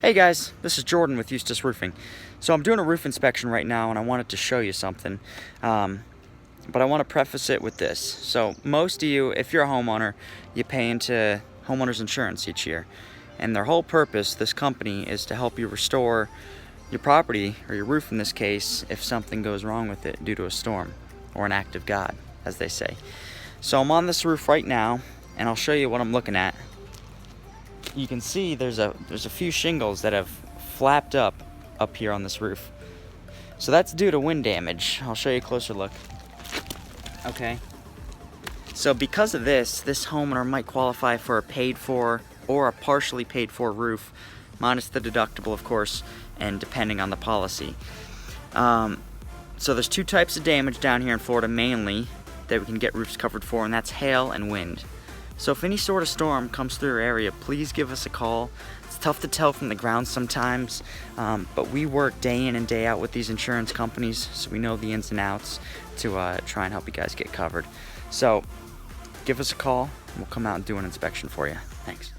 Hey guys, this is Jordan with Eustace Roofing. So I'm doing a roof inspection right now and I wanted to show you something. But I want to preface it with this. So most of you, if you're a homeowner, you pay into homeowners insurance each year. And their whole purpose, this company, is to help you restore your property, or your roof in this case, if something goes wrong with it due to a storm or an act of God, as they say. So I'm on this roof right now and I'll show you what I'm looking at. You can see there's a few shingles that have flapped up here on this roof. So that's due to wind damage. I'll show you a closer look. Okay. So because of this homeowner might qualify for a paid for or a partially paid for roof, minus the deductible, of course, and depending on the policy. So there's two types of damage down here in Florida mainly that we can get roofs covered for, and that's hail and wind. So if any sort of storm comes through your area, please give us a call. It's tough to tell from the ground sometimes, but we work day in and day out with these insurance companies, so we know the ins and outs to try and help you guys get covered. So give us a call, and we'll come out and do an inspection for you. Thanks.